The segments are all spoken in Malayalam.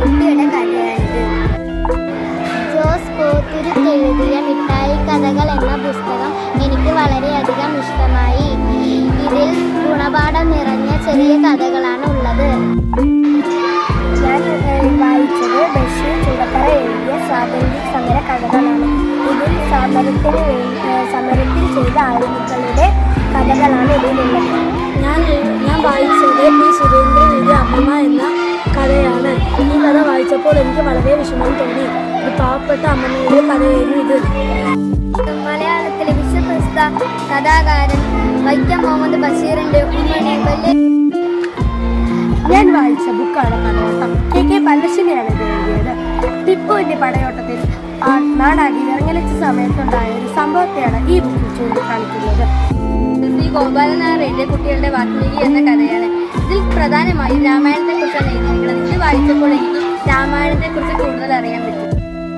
കുട്ടിയുടെ കഥയാണിത്. ജോസ് കോത്തുരുത്ത് എഴുതിയ മിഠായി കഥകൾ എന്ന പുസ്തകം എനിക്ക് വളരെയധികം ഇഷ്ടമായി. ഇതിൽ ഗുണപാഠം നിറഞ്ഞ ചെറിയ കഥകളാണ് ഉള്ളത്. ഞാൻ വായിച്ചത് ബഷീർ ചുടത്തറ എഴുതിയ സ്വാതന്ത്ര്യ സമര കഥകളാണ്. ഇതിൽ സമരത്തിൽ ചെയ്ത ആളുകളുടെ കഥകളാണ് ഇതിലുള്ളത്. ഞാൻ വായിച്ചത് പി സുരേന്ദ്രൻ എഴുതിയ അമ്മ എന്ന കഥയാണ്. ഈ കഥ വായിച്ചപ്പോൾ എനിക്ക് വളരെ വിഷമം തോന്നി. ഒരു പാവപ്പെട്ട അമ്മയുടെ കഥയായിരുന്നു ഇത്. മലയാളത്തിലെ വിശ്വപ്രസിദ്ധ കഥാകാരൻ വൈക്കം മുഹമ്മദ് ബഷീറിന്റെ ഉമ്മനെ ഞാൻ വായിച്ച ബുക്കാണ് പടയോട്ടം. കെ പല്ലശ്ശേരിയാണ് ഇത് എഴുതിയത്. ടിപ്പുവിന്റെ പടയോട്ടത്തിൽ നാടാകി ഇറങ്ങലിച്ച സമയത്തുണ്ടായ ഒരു സംഭവത്തെയാണ് ഈ ബുക്കിൽ ചൂണ്ടിക്കാണിക്കുന്നത്. ശ്രീ ഗോപാലനാർ എഴുതിയ കുട്ടികളുടെ വാത്മീകി എന്ന കഥയാണ്. ഇതിൽ പ്രധാനമായും രാമായണത്തെക്കുറിച്ചാണ് എഴുതിയിരിക്കുന്നത്. ഇത് വായിച്ചപ്പോൾ എനിക്ക് രാമായണത്തെക്കുറിച്ച് കൂടുതൽ അറിയാൻ പറ്റും.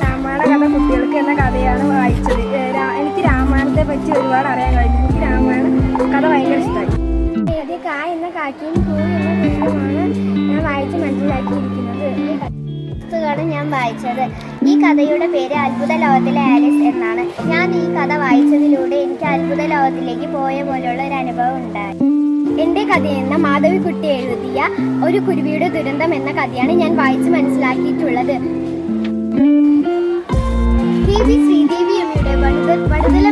രാമായണ കഥ കുട്ടികൾക്ക് എന്ന കഥയാണ് വായിച്ചത്. എനിക്ക് രാമായണത്തെ പറ്റി ഒരുപാട് അറിയാൻ കഴിഞ്ഞു. എനിക്ക് രാമായണ കഥ ഭയങ്കര ഇഷ്ടമായി. കാ എന്ന കാക്കിയും പൂ എന്ന പുസ്തകമാണ് ഞാൻ വായിച്ച് മനസ്സിലാക്കിയിരിക്കുന്നത്. ഈ പുസ്തകമാണ് ഞാൻ വായിച്ചത്. ഈ കഥയുടെ പേര് അത്ഭുത ലോകത്തിലെ ആലിസ് എന്നാണ്. ഞാൻ ഈ കഥ വായിച്ചതിലൂടെ എനിക്ക് അത്ഭുത ലോകത്തിലേക്ക് പോയ പോലെയുള്ള ഒരു അനുഭവം ഉണ്ടായി. എൻ്റെ കഥയെന്ന മാധവിക്കുട്ടി എഴുതിയ ഒരു കുരുവിയുടെ ദുരന്തം എന്ന കഥയാണ് ഞാൻ വായിച്ച് മനസ്സിലാക്കിയിട്ടുള്ളത്. ശ്രീദേവി അമ്മയുടെ വടുതല